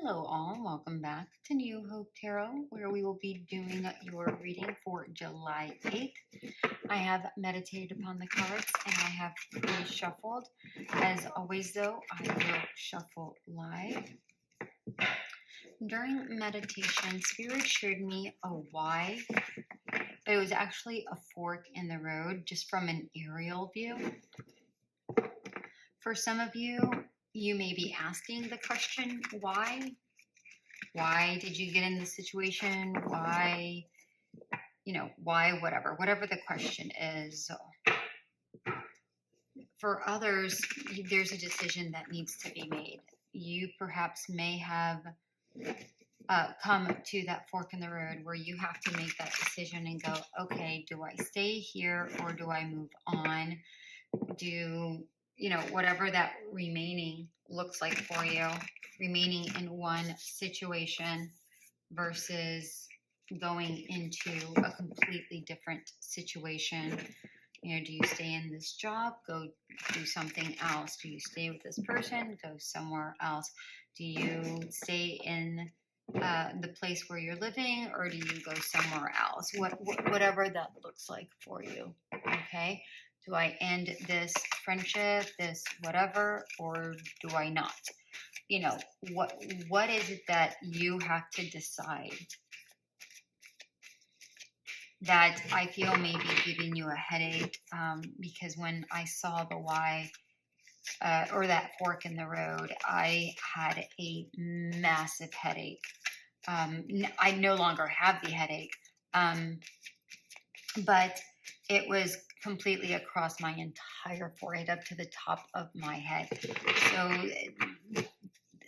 Hello, all. Welcome back to New Hope Tarot, where we will be doing your reading for July 8th. I have meditated upon the cards and I have reshuffled. As always, though, I will shuffle live. During meditation, Spirit showed me a Y, but it was actually a fork in the road just from an aerial view. For some of you, you may be asking the question, why? Why did you get in this situation? Why, why, whatever the question is. For others, there's a decision that needs to be made. You perhaps may have come to that fork in the road where you have to make that decision and go, okay, do I stay here or do I move on? Whatever that remaining looks like for you, remaining in one situation versus going into a completely different situation. Do you stay in this job? Go do something else. Do you stay with this person? Go somewhere else. Do you stay in the place where you're living, or do you go somewhere else? Whatever that looks like for you. Okay. Do I end this friendship, this whatever, or do I not? What is it that you have to decide that I feel may be giving you a headache? Because when I saw the Y or that fork in the road, I had a massive headache. I no longer have the headache, but it was completely across my entire forehead up to the top of my head. So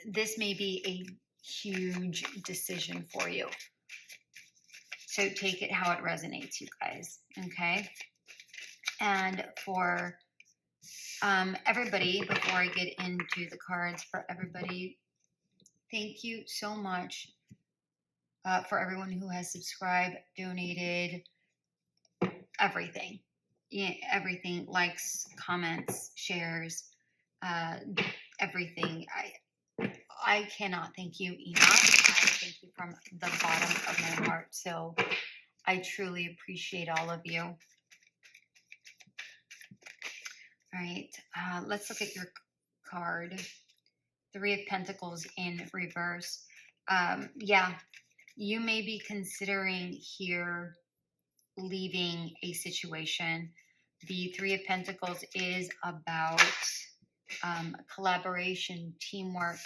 this may be a huge decision for you. So take it how it resonates, you guys, okay? And for everybody, before I get into the cards, for everybody, thank you so much for everyone who has subscribed, donated, everything. Everything, likes, comments, shares, everything. I cannot thank you enough. I thank you from the bottom of my heart. So I truly appreciate all of you. All right, let's look at your card. Three of Pentacles in reverse. Yeah, you may be considering here leaving a situation. The Three of Pentacles is about collaboration, teamwork,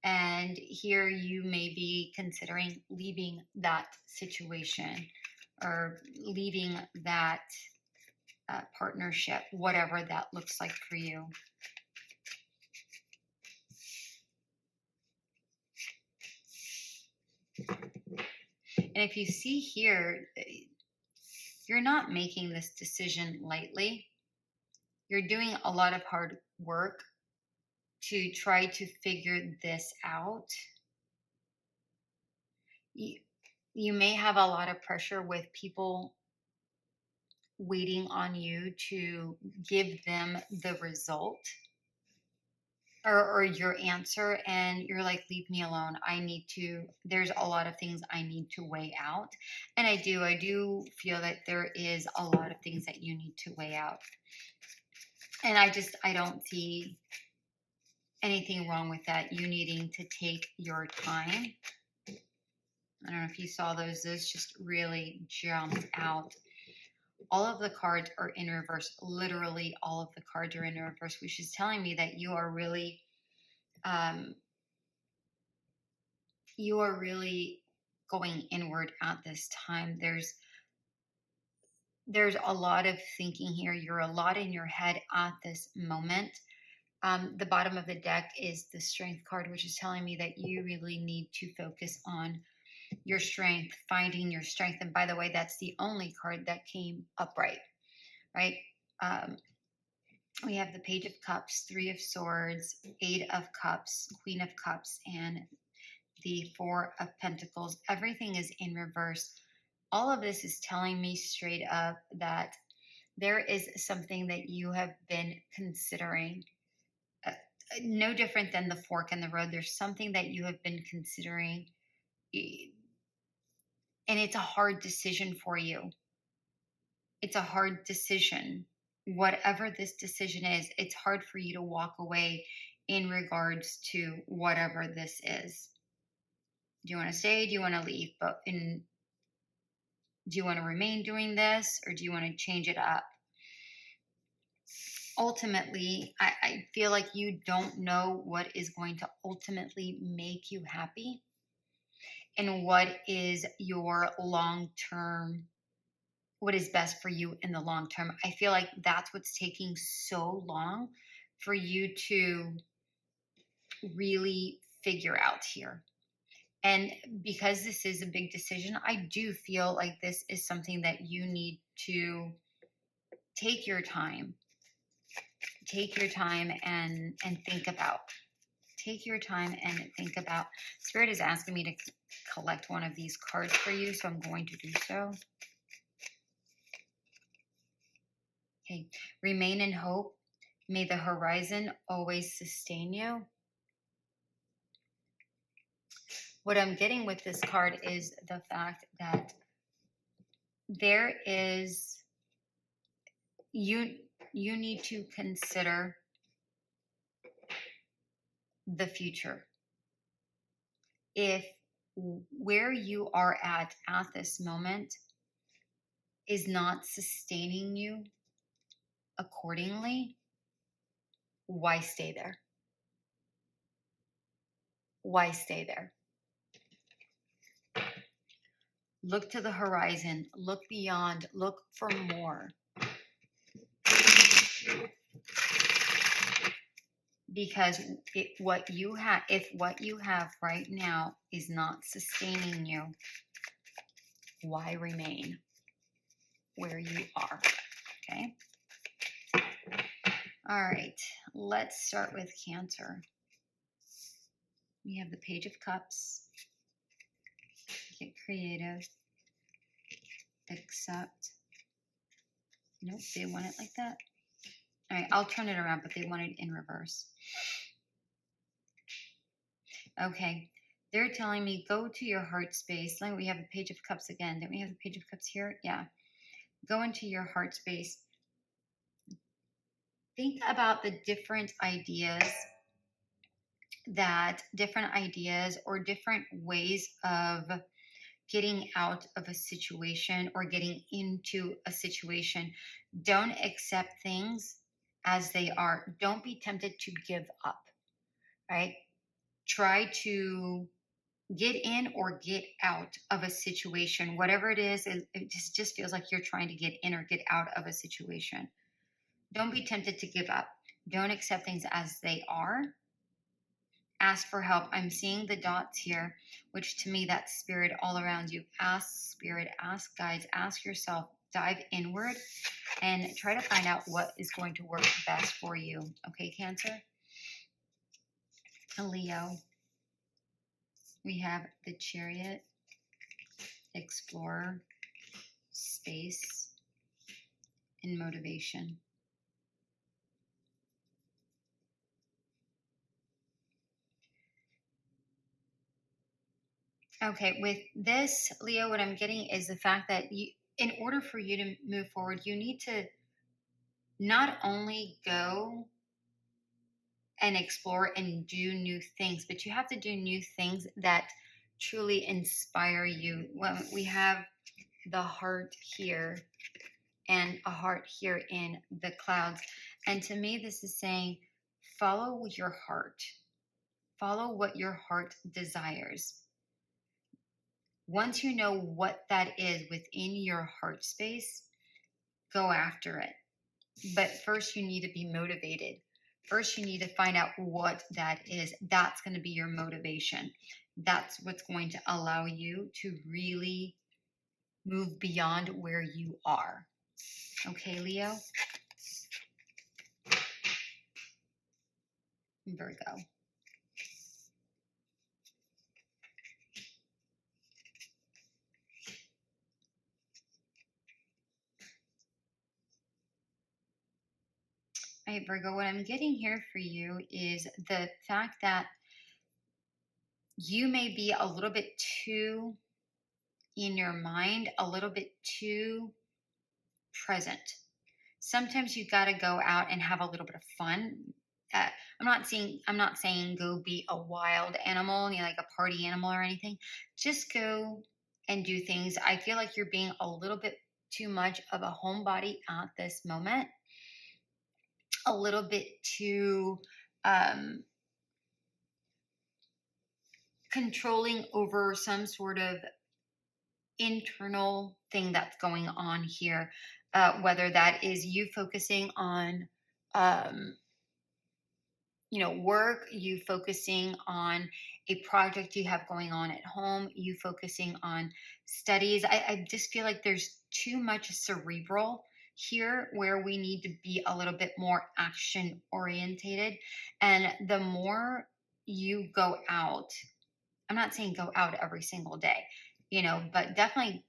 and here you may be considering leaving that situation or leaving that partnership, whatever that looks like for you. And if you see here, you're not making this decision lightly. You're doing a lot of hard work to try to figure this out. You may have a lot of pressure with people waiting on you to give them the result or your answer, and you're like, leave me alone. There's a lot of things I need to weigh out. And I do feel that there is a lot of things that you need to weigh out. And I don't see anything wrong with that. You needing to take your time. I don't know if you saw those just really jumped out. All of the cards are in reverse. Literally all of the cards are in reverse, which is telling me that you are really going inward at this time. There's a lot of thinking here. You're a lot in your head at this moment. The bottom of the deck is the Strength card, which is telling me that you really need to focus on your strength, finding your strength. And by the way, that's the only card that came upright, right? We have the Page of Cups, Three of Swords, Eight of Cups, Queen of Cups, and the Four of Pentacles. Everything is in reverse. All of this is telling me straight up that there is something that you have been considering. no different than the fork in the road. There's something that you have been considering, and it's a hard decision for you. It's a hard decision. Whatever this decision is, it's hard for you to walk away in regards to whatever this is. Do you want to stay? Do you want to leave? Do you want to remain doing this, or do you want to change it up? Ultimately, I feel like you don't know what is going to ultimately make you happy and what is your long-term, what is best for you in the long term. I feel like that's what's taking so long for you to really figure out here. And because this is a big decision, I do feel like this is something that you need to take your time. Take your time and think about. Take your time and think about. Spirit is asking me to collect one of these cards for you, so I'm going to do so. Okay. Remain in hope. May the horizon always sustain you. What I'm getting with this card is the fact that there is, you need to consider the future. If where you are at this moment is not sustaining you accordingly, why stay there? Why stay there? Look to the horizon, look beyond, look for more. Because if what you have right now is not sustaining you, why remain where you are? Okay. All right. Let's start with Cancer. We have the Page of Cups. Get creative. Accept. Nope, they want it like that. All right, I'll turn it around, but they want it in reverse. Okay, they're telling me go to your heart space. Like we have a Page of Cups again. Don't we have the Page of Cups here? Yeah. Go into your heart space. Think about the different ideas or different ways of getting out of a situation or getting into a situation. Don't accept things as they are. Don't be tempted to give up, right? Try to get in or get out of a situation. Whatever it is, it just feels like you're trying to get in or get out of a situation. Don't be tempted to give up. Don't accept things as they are. Ask for help. I'm seeing the dots here, which to me, that's spirit all around you. Ask spirit, ask guides, ask yourself, dive inward and try to find out what is going to work best for you. Okay, Cancer? Leo. We have the Chariot, Explorer, Space, and Motivation. Okay, with this, Leo, what I'm getting is the fact that in order for you to move forward, you need to not only go and explore and do new things, but you have to do new things that truly inspire you. Well, we have the heart here and a heart here in the clouds. And to me, this is saying, follow your heart. Follow what your heart desires. Once you know what that is within your heart space, go after it. But first, you need to be motivated. First, you need to find out what that is. That's going to be your motivation. That's what's going to allow you to really move beyond where you are. Okay, Leo? Virgo. I All right, Virgo, what I'm getting here for you is the fact that you may be a little bit too in your mind, a little bit too present. Sometimes you got to go out and have a little bit of fun. Uh, I'm not saying go be a wild animal, like a party animal or anything. Just go and do things. I feel like you're being a little bit too much of a homebody at this moment. A little bit too controlling over some sort of internal thing that's going on here, whether that is you focusing on um, work, you focusing on a project you have going on at home, you focusing on studies. I just feel like there's too much cerebral here where we need to be a little bit more action orientated. And the more you go out, I'm not saying go out every single day, but definitely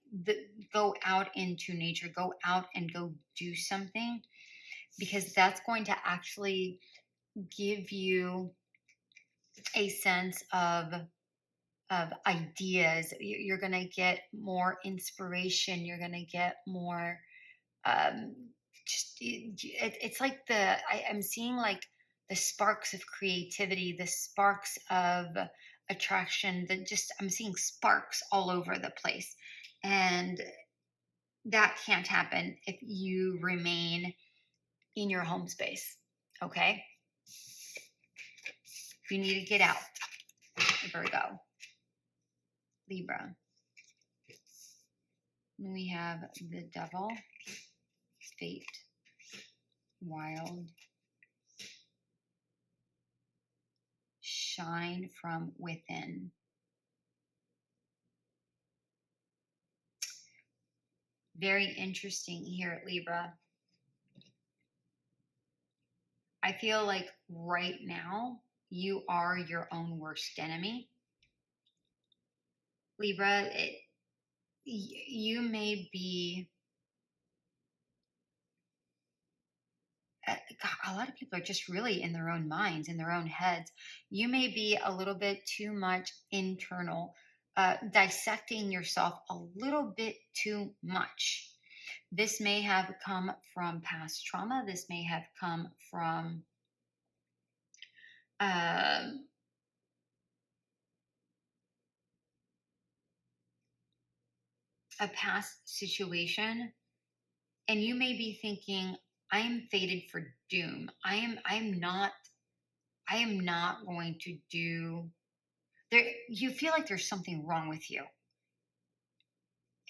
go out into nature, go out and go do something, because that's going to actually give you a sense of ideas. You're going to get more inspiration. You're going to get more it's like I'm seeing like the sparks of creativity, the sparks of attraction, I'm seeing sparks all over the place. And that can't happen if you remain in your home space. Okay? You need to get out. Virgo. Libra. We have the Devil, Fate, Wild, Shine from Within. Very interesting here at Libra. I feel like right now you are your own worst enemy. Libra, you may be, a lot of people are just really in their own minds, in their own heads. You may be a little bit too much internal, dissecting yourself a little bit too much. This may have come from past trauma. This may have come from a past situation, and you may be thinking, I am fated for doom. I am not going to do there. You feel like there's something wrong with you.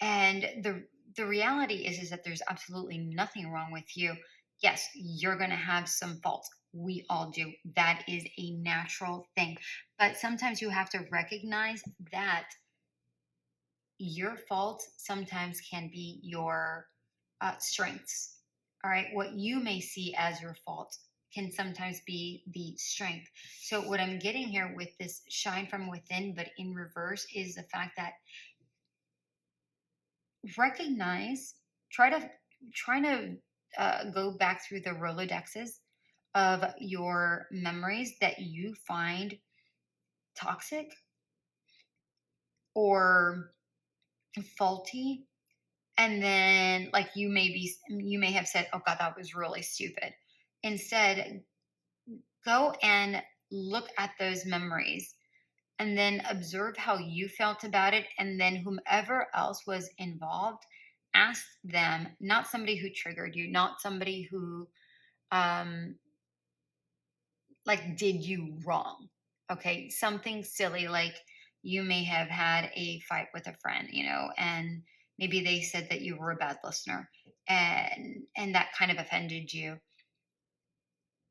And the reality is that there's absolutely nothing wrong with you. Yes, you're going to have some faults. We all do. That is a natural thing. But sometimes you have to recognize that your faults sometimes can be your strengths. All right. What you may see as your fault can sometimes be the strength. So what I'm getting here with this shine from within, but in reverse, is the fact that recognize, try to go back through the Rolodexes of your memories that you find toxic or faulty. And then like you may have said, oh God, that was really stupid. Instead, go and look at those memories and then observe how you felt about it. And then whomever else was involved, ask them, not somebody who triggered you, not somebody who like did you wrong. Okay. Something silly, like you may have had a fight with a friend, and maybe they said that you were a bad listener, and that kind of offended you.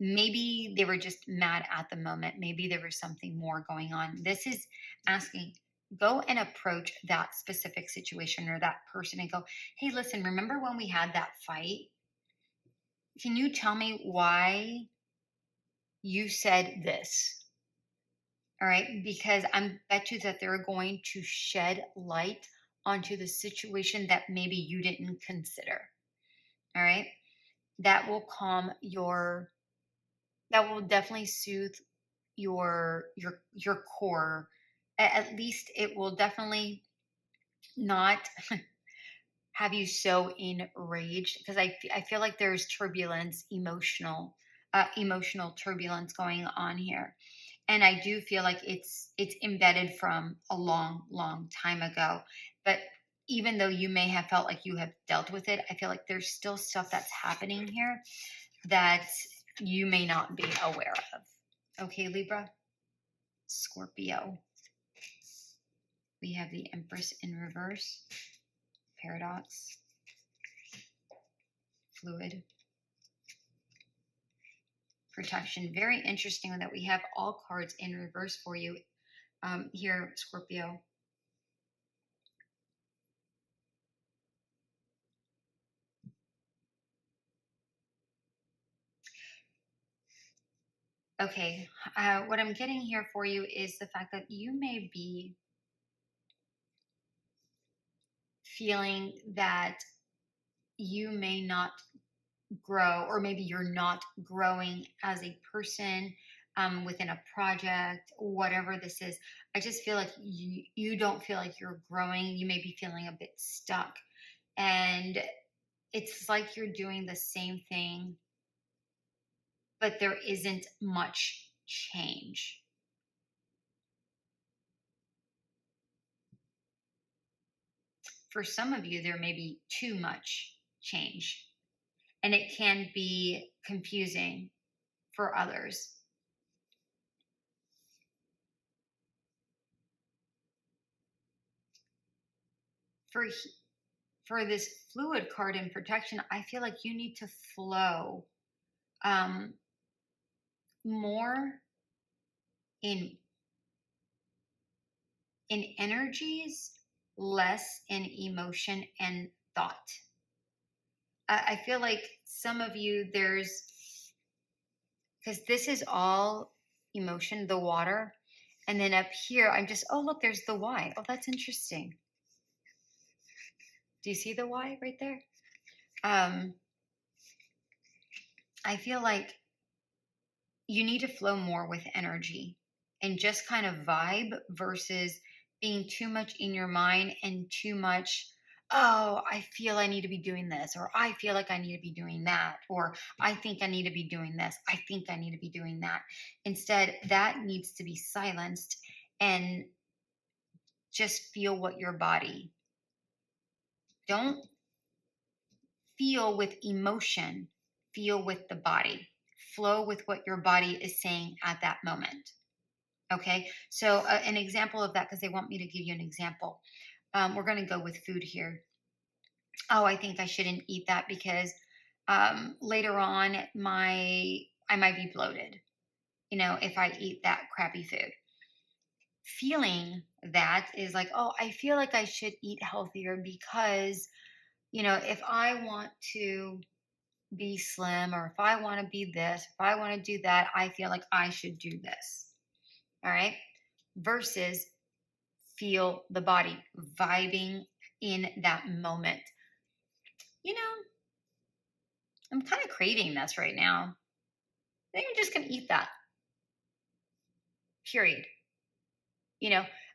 Maybe they were just mad at the moment. Maybe there was something more going on. This is asking, go and approach that specific situation or that person and go, hey, listen, remember when we had that fight? Can you tell me why you said this? All right, because I bet you that they're going to shed light onto the situation that maybe you didn't consider. All right, that will calm your that will definitely soothe your core. At least it will definitely not have you so enraged, because I feel like there's turbulence, emotional turbulence going on here. And I do feel like it's embedded from a long time ago. But even though you may have felt like you have dealt with it, I feel like there's still stuff that's happening here that you may not be aware of. Okay, Libra. Scorpio. We have the Empress in reverse, paradox, fluid, protection. Very interesting that we have all cards in reverse for you here, Scorpio. Okay, what I'm getting here for you is the fact that you may be feeling that you may not grow, or maybe you're not growing as a person within a project, whatever this is. I just feel like you don't feel like you're growing. You may be feeling a bit stuck. And it's like you're doing the same thing, but there isn't much change. For some of you, there may be too much change, and it can be confusing for others. For this fluid card in protection, I feel like you need to flow more in energies, less in emotion and thought. I feel like some of you, because this is all emotion, the water. And then up here, I'm just, oh, look, there's the Y. Oh, that's interesting. Do you see the Y right there? I feel like you need to flow more with energy and just kind of vibe versus being too much in your mind and too much, oh, I feel I need to be doing this, or I feel like I need to be doing that, or I think I need to be doing this, I think I need to be doing that. Instead, that needs to be silenced and just feel what your body. Don't feel with emotion, feel with the body. Flow with what your body is saying at that moment. Okay, so an example of that, because they want me to give you an example. We're going to go with food here. Oh, I think I shouldn't eat that because later on I might be bloated, if I eat that crappy food. Feeling that is like, oh, I feel like I should eat healthier because, if I want to be slim, or if I want to be this, if I want to do that, I feel like I should do this. All right. Versus feel the body vibing in that moment. I'm kind of craving this right now. I think I'm just going to eat that. Period.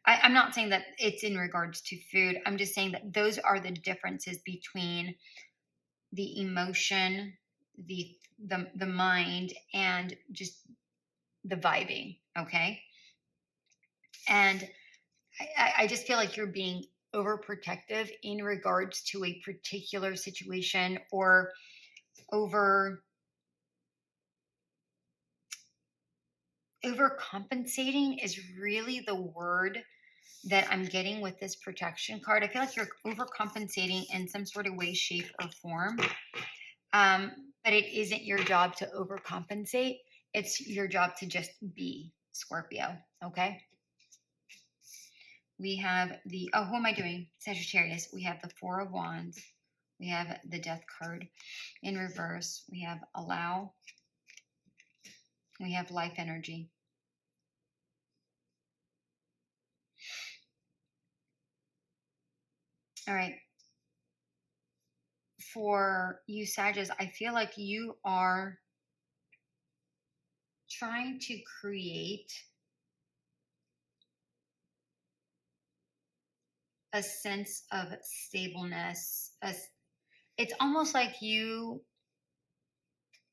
I'm not saying that it's in regards to food. I'm just saying that those are the differences between the emotion, the mind, and just the vibing. Okay. And I just feel like you're being overprotective in regards to a particular situation, or overcompensating is really the word that I'm getting with this protection card. I feel like you're overcompensating in some sort of way, shape, or form. But it isn't your job to overcompensate. It's your job to just be, Scorpio. Okay. We have who am I doing? Sagittarius. We have the Four of Wands. We have the Death card in reverse. We have allow. We have life energy. All right. For you, Sagittarius, I feel like you are trying to create a sense of stableness. It's almost like you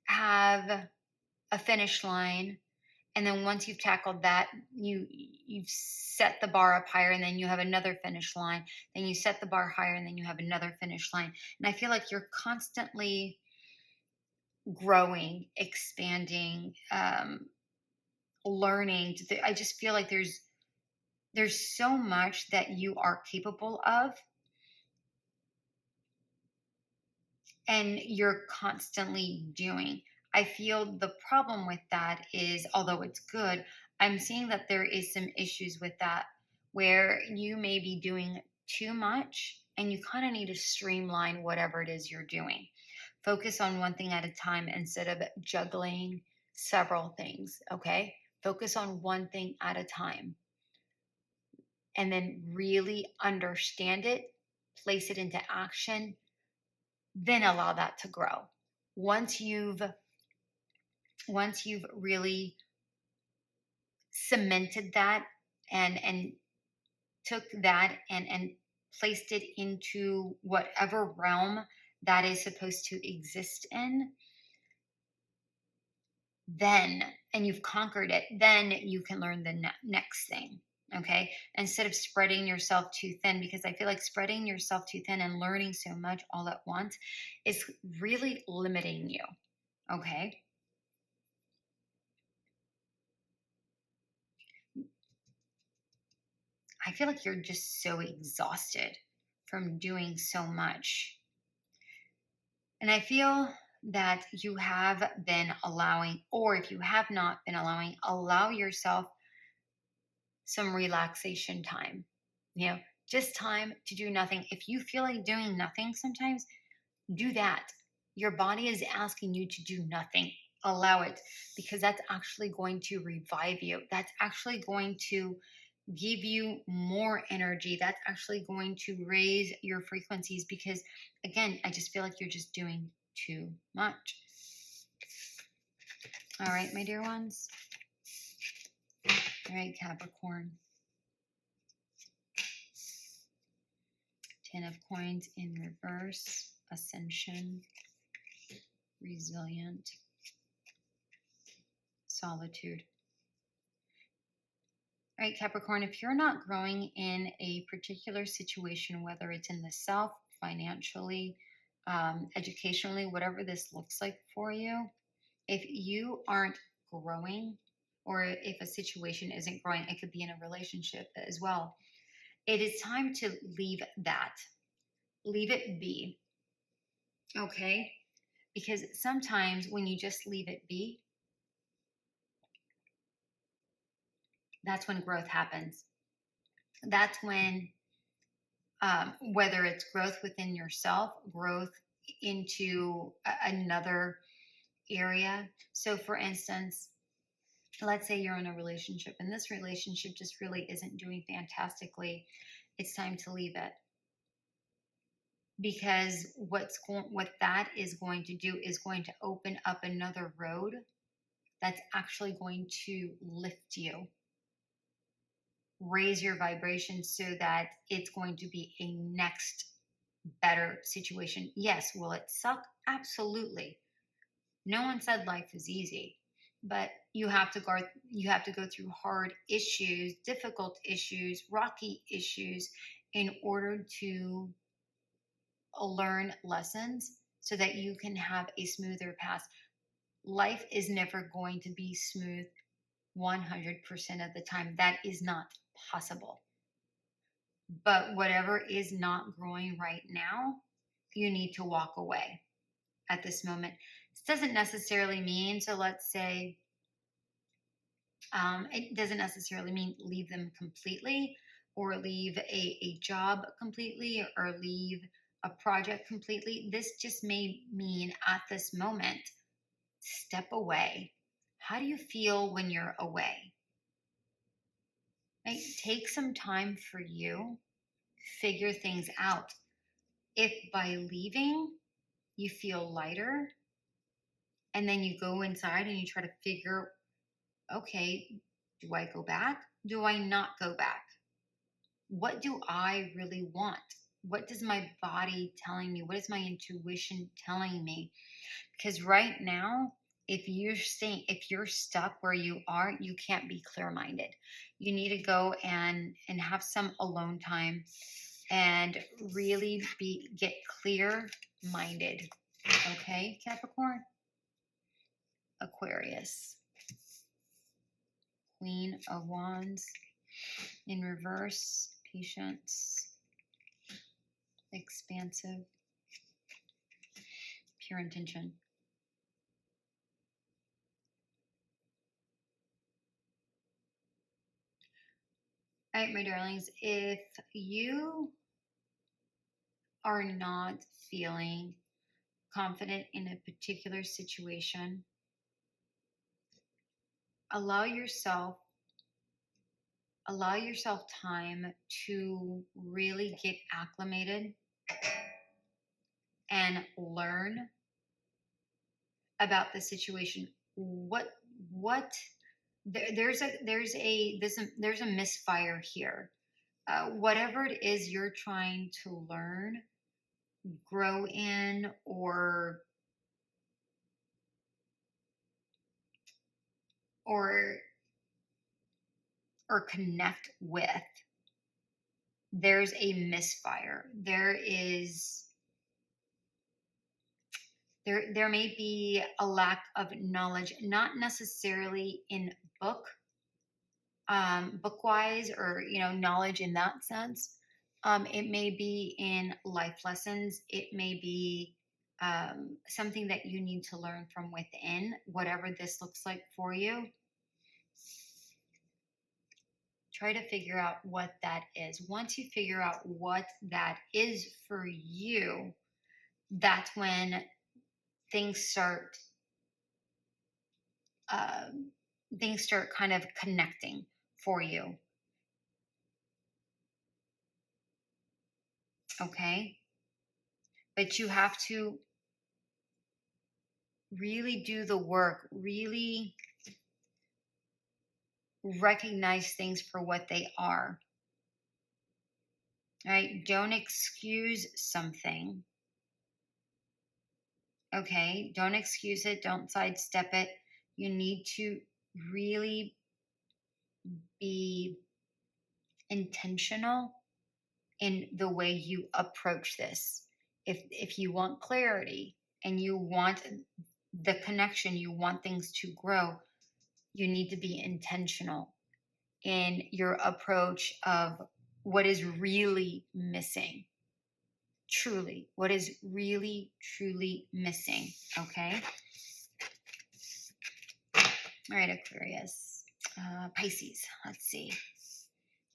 have a finish line, and then once you've tackled that, you've set the bar up higher, and then you have another finish line. Then you set the bar higher, and then you have another finish line. And I feel like you're constantly growing, expanding, learning. I just feel like there's so much that you are capable of, and you're constantly doing. I feel the problem with that is, although it's good, I'm seeing that there is some issues with that where you may be doing too much and you kind of need to streamline whatever it is you're doing. Focus on one thing at a time instead of juggling several things, okay? Focus on one thing at a time and then really understand it, place it into action, then allow that to grow. Once you've really cemented that and took that and placed it into whatever realm that is supposed to exist in, then, and you've conquered it, then you can learn the next thing. Okay, instead of spreading yourself too thin, because I feel like spreading yourself too thin and learning so much all at once is really limiting you. Okay, I feel like you're just so exhausted from doing so much. And I feel that you have been allowing, or if you have not been allowing, allow yourself some relaxation time. You know, just time to do nothing. If you feel like doing nothing sometimes, do that. Your body is asking you to do nothing. Allow it, because that's actually going to revive you. That's actually going to give you more energy. That's actually going to raise your frequencies, because again, I just feel like you're just doing too much. All right, my dear ones. All right, Capricorn. 10 of Coins in reverse. Ascension. Resilient. Solitude. All right, Capricorn, if you're not growing in a particular situation, whether it's in the self, financially, educationally, whatever this looks like for you, if you aren't growing, or if a situation isn't growing, it could be in a relationship as well. It is time to leave that. Leave it be. Okay? Because sometimes when you just leave it be, that's when growth happens. That's when, whether it's growth within yourself, growth into another area. So for instance, let's say you're in a relationship and this relationship just really isn't doing fantastically. It's time to leave it. Because what that is going to do is going to open up another road that's actually going to lift you, raise your vibration, so that it's going to be a next better situation. Yes, will it suck? Absolutely. No one said life is easy, but you have to go through hard issues, difficult issues, rocky issues in order to learn lessons so that you can have a smoother path. Life is never going to be smooth 100% of the time. That is not possible. But whatever is not growing right now, you need to walk away at this moment. This doesn't necessarily mean, so let's say, it doesn't necessarily mean leave them completely, or leave a job completely, or leave a project completely. This just may mean at this moment, step away. How do you feel when you're away? Right? Take some time for you, figure things out. If by leaving you feel lighter, and then you go inside and you try to figure okay, do I go back? Do I not go back? What do I really want? What does my body telling me? What is my intuition telling me? Because right now, if you're stuck where you are, you can't be clear-minded. You need to go and have some alone time and really get clear-minded. Okay, Capricorn? Aquarius. Queen of Wands in reverse, patience, expansive, pure intention. All right, my darlings, if you are not feeling confident in a particular situation, allow yourself time to really get acclimated and learn about the situation. There's a misfire here. Whatever it is you're trying to learn, grow in, or connect with, there's a misfire. There may be a lack of knowledge, not necessarily in book-wise, or knowledge in that sense. It may be in life lessons. It may be something that you need to learn from within, whatever this looks like for you. Try to figure out what that is. Once you figure out what that is for you, that's when things start kind of connecting for you. Okay? But you have to really do the work, really recognize things for what they are. Right? Don't excuse something. Okay? Don't excuse it. Don't sidestep it. You need to really be intentional in the way you approach this. If you want clarity and you want the connection, you want things to grow, you need to be intentional in your approach of what is really missing. Truly, what is really, truly missing. Okay? All right, Aquarius. Pisces, let's see.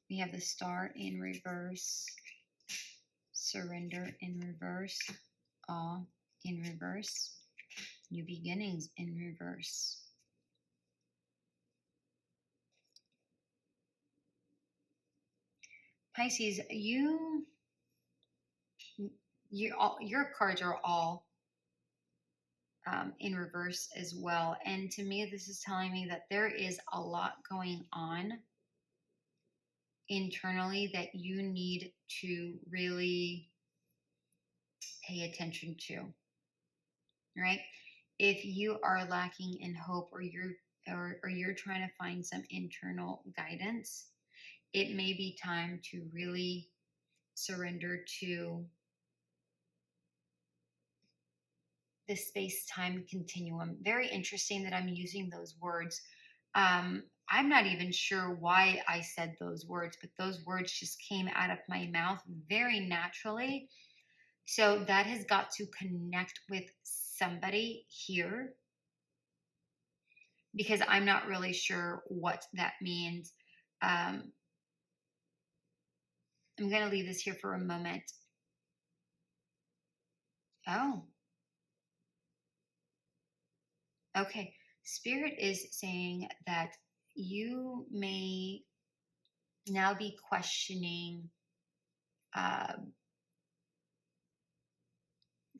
We have the Star in reverse, surrender in reverse, awe in reverse, new beginnings in reverse. Pisces, your cards are all in reverse as well. And to me, this is telling me that there is a lot going on internally that you need to really pay attention to, right? If you are lacking in hope, or you're trying to find some internal guidance, it may be time to really surrender to the space-time continuum. Very interesting that I'm using those words. I'm not even sure why I said those words, but those words just came out of my mouth very naturally. So that has got to connect with somebody here, because I'm not really sure what that means. I'm going to leave this here for a moment. Oh, okay. Spirit is saying that you may now be questioning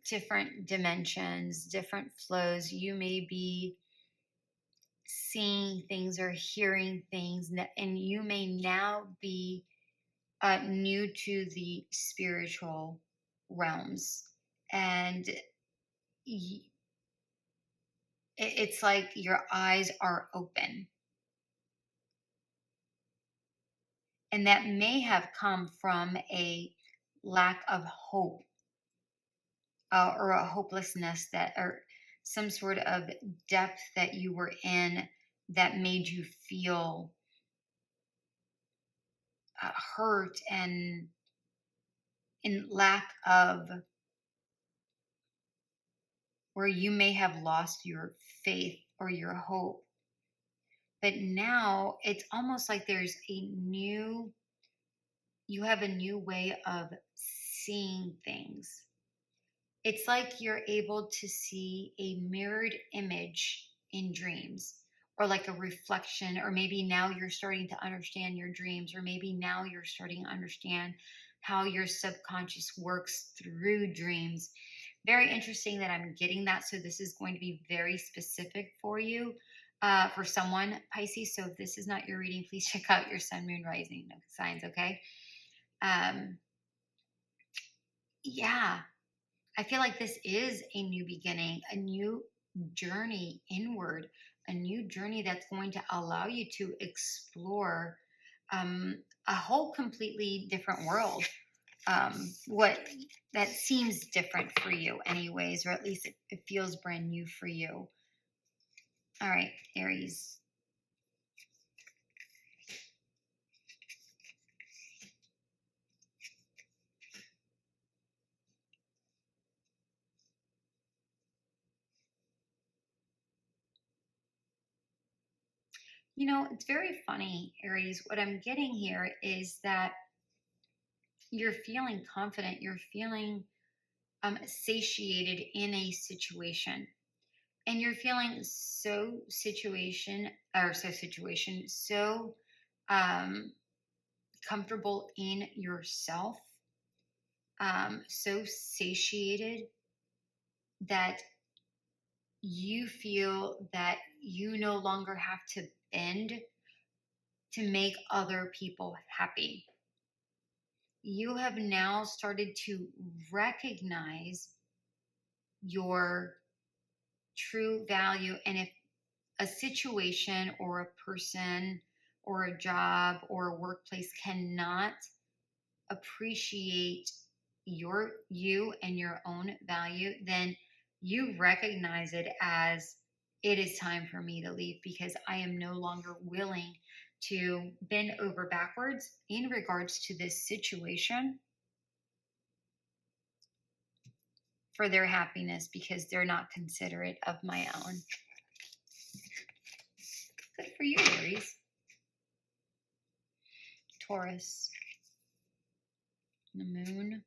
different dimensions, different flows. You may be seeing things or hearing things, and you may now be new to the spiritual realms, and it's like your eyes are open, and that may have come from a lack of hope, or a hopelessness, that, or some sort of depth that you were in that made you feel hurt and in lack of, where you may have lost your faith or your hope. But now it's almost like there's you have a new way of seeing things. It's like you're able to see a mirrored image in dreams, or like a reflection, or maybe now you're starting to understand your dreams, or maybe now you're starting to understand how your subconscious works through dreams. Very interesting that I'm getting that. So this is going to be very specific for you, for someone, Pisces. So if this is not your reading, please check out your sun, moon, rising signs, okay? Yeah, I feel like this is a new beginning, a new journey inward, a new journey that's going to allow you to explore a whole completely different world. What that seems different for you, anyways, or at least it feels brand new for you. All right, Aries. You know, it's very funny, Aries. What I'm getting here is that you're feeling confident, you're feeling satiated in a situation, and you're feeling so um, comfortable in yourself, so satiated that you feel that you no longer have to bend to make other people happy. You have now started to recognize your true value. And if a situation or a person or a job or a workplace cannot appreciate you and your own value, then you recognize it as, it is time for me to leave, because I am no longer willing to bend over backwards in regards to this situation for their happiness, because they're not considerate of my own. Good for you, Aries. Taurus. The moon.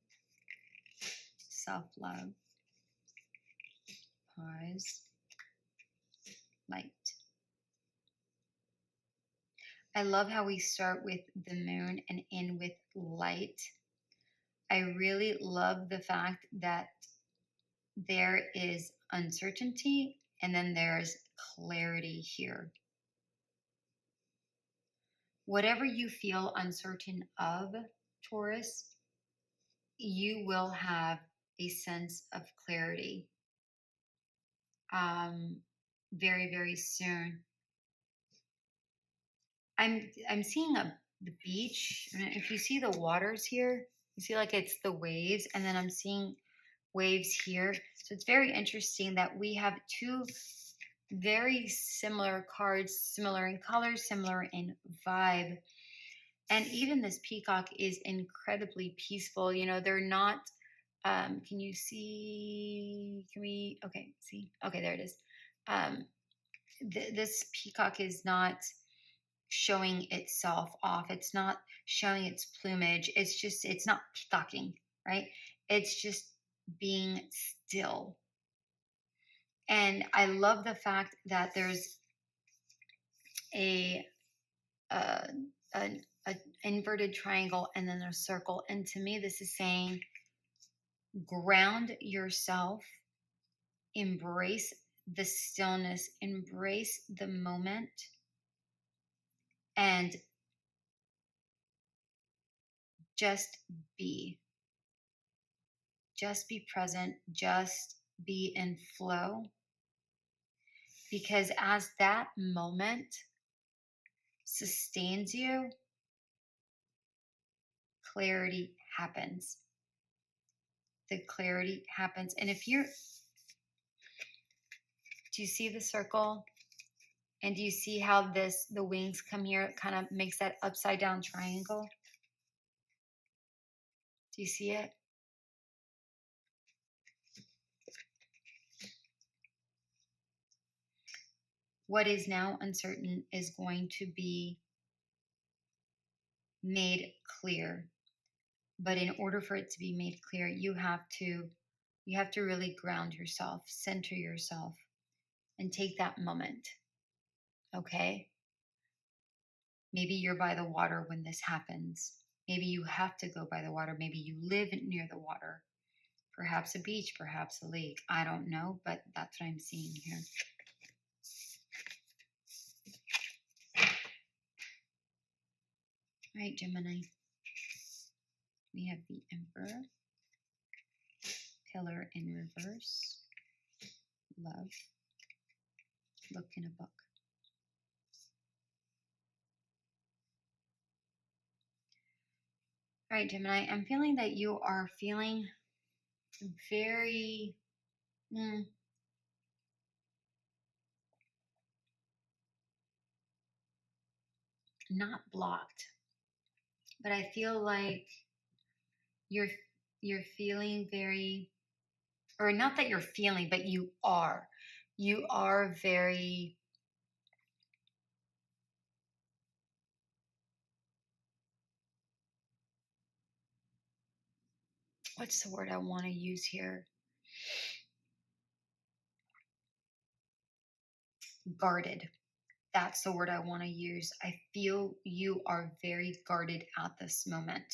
Self-love. Pause. Light. I love how we start with the moon and end with light. I really love the fact that there is uncertainty and then there's clarity here. Whatever you feel uncertain of, Taurus, you will have a sense of clarity very, very soon. I'm seeing the beach. If you see the waters here, you see like it's the waves, and then I'm seeing waves here. So it's very interesting that we have two very similar cards, similar in color, similar in vibe. And even this peacock is incredibly peaceful. You know, they're not, can you see, okay, see, okay, there it is. This peacock is not showing itself off. It's not showing its plumage. It's not peacocking, right? It's just being still. And I love the fact that there's a inverted triangle and then a circle. And to me, this is saying ground yourself, embrace the stillness, embrace the moment, and just be. Just be present, just be in flow. Because as that moment sustains you, clarity happens. The clarity happens. And if you're, do you see the circle? And do you see how the wings come here? It kind of makes that upside down triangle. Do you see it? What is now uncertain is going to be made clear. But in order for it to be made clear, you have to really ground yourself, center yourself, and take that moment. Okay? Maybe you're by the water when this happens. Maybe you have to go by the water. Maybe you live near the water. Perhaps a beach, perhaps a lake. I don't know, but that's what I'm seeing here. All right, Gemini. We have the Emperor, Pillar in reverse, Love, Look in a book. All right, Gemini, I'm feeling that you are feeling very not blocked, but I feel like you're feeling very, or not that you're feeling, but you are very, what's the word I want to use here? Guarded. That's the word I want to use. I feel you are very guarded at this moment.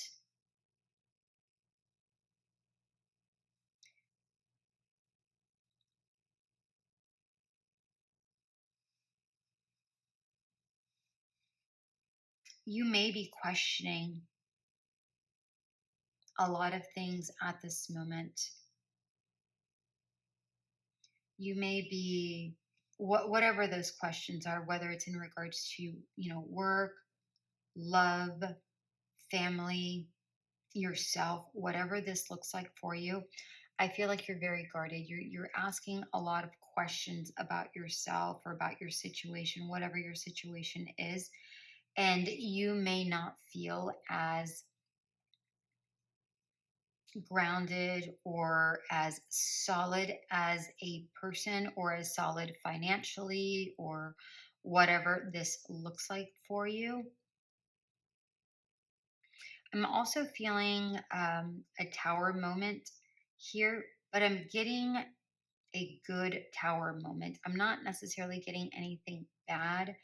You may be questioning a lot of things at this moment. You may be, whatever those questions are, whether it's in regards to, work, love, family, yourself, whatever this looks like for you. I feel like you're very guarded. You're asking a lot of questions about yourself or about your situation, whatever your situation is, and you may not feel as grounded or as solid as a person, or as solid financially, or whatever this looks like for you. I'm also feeling a tower moment here, but I'm getting a good tower moment. I'm not necessarily getting anything bad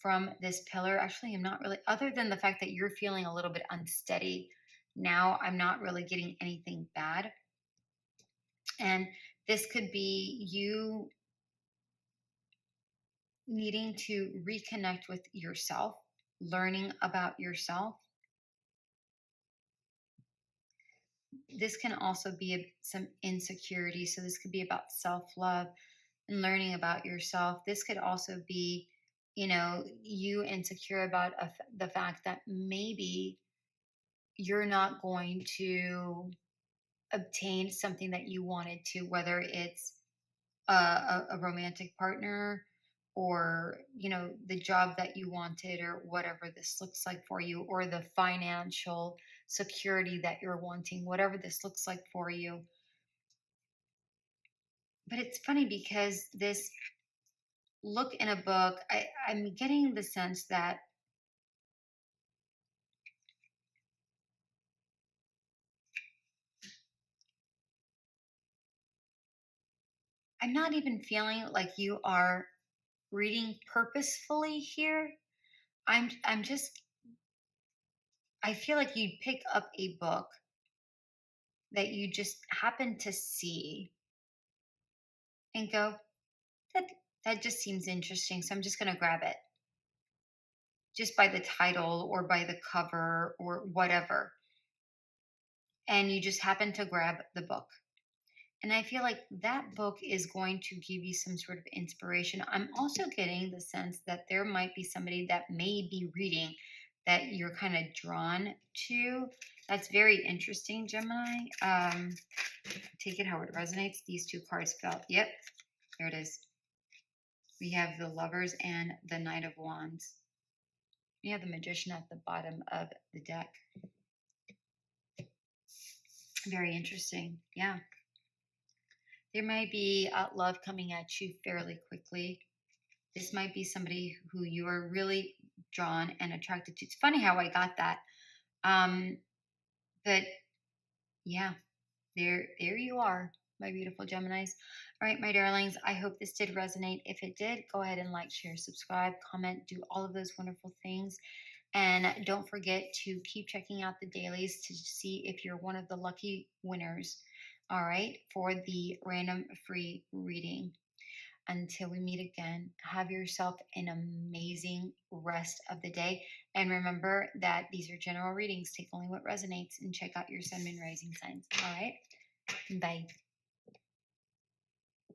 from this pillar. Actually, I'm not really, other than the fact that you're feeling a little bit unsteady now, I'm not really getting anything bad. And this could be you needing to reconnect with yourself, learning about yourself. This can also be some insecurity. So this could be about self-love and learning about yourself. This could also be, you insecure about the fact that maybe you're not going to obtain something that you wanted to, whether it's a romantic partner, or the job that you wanted, or whatever this looks like for you, or the financial security that you're wanting, whatever this looks like for you. But it's funny because this look in a book, I'm getting the sense that I'm not even feeling like you are reading purposefully here. I'm just, I feel like you'd pick up a book that you just happen to see and go, That that just seems interesting. So I'm just going to grab it just by the title or by the cover or whatever. And you just happen to grab the book. And I feel like that book is going to give you some sort of inspiration. I'm also getting the sense that there might be somebody that may be reading that you're kind of drawn to. That's very interesting, Gemini. Take it how it resonates. These two cards felt. Yep, there it is. We have the Lovers and the Knight of Wands. We have the Magician at the bottom of the deck. Very interesting. Yeah. There might be love coming at you fairly quickly. This might be somebody who you are really drawn and attracted to. It's funny how I got that. But yeah, there you are, my beautiful Geminis. All right, my darlings, I hope this did resonate. If it did, go ahead and like, share, subscribe, comment, do all of those wonderful things. And don't forget to keep checking out the dailies to see if you're one of the lucky winners, all right, for the random free reading. Until we meet again, have yourself an amazing rest of the day. And remember that these are general readings. Take only what resonates and check out your sun, moon, rising signs. All right. Bye.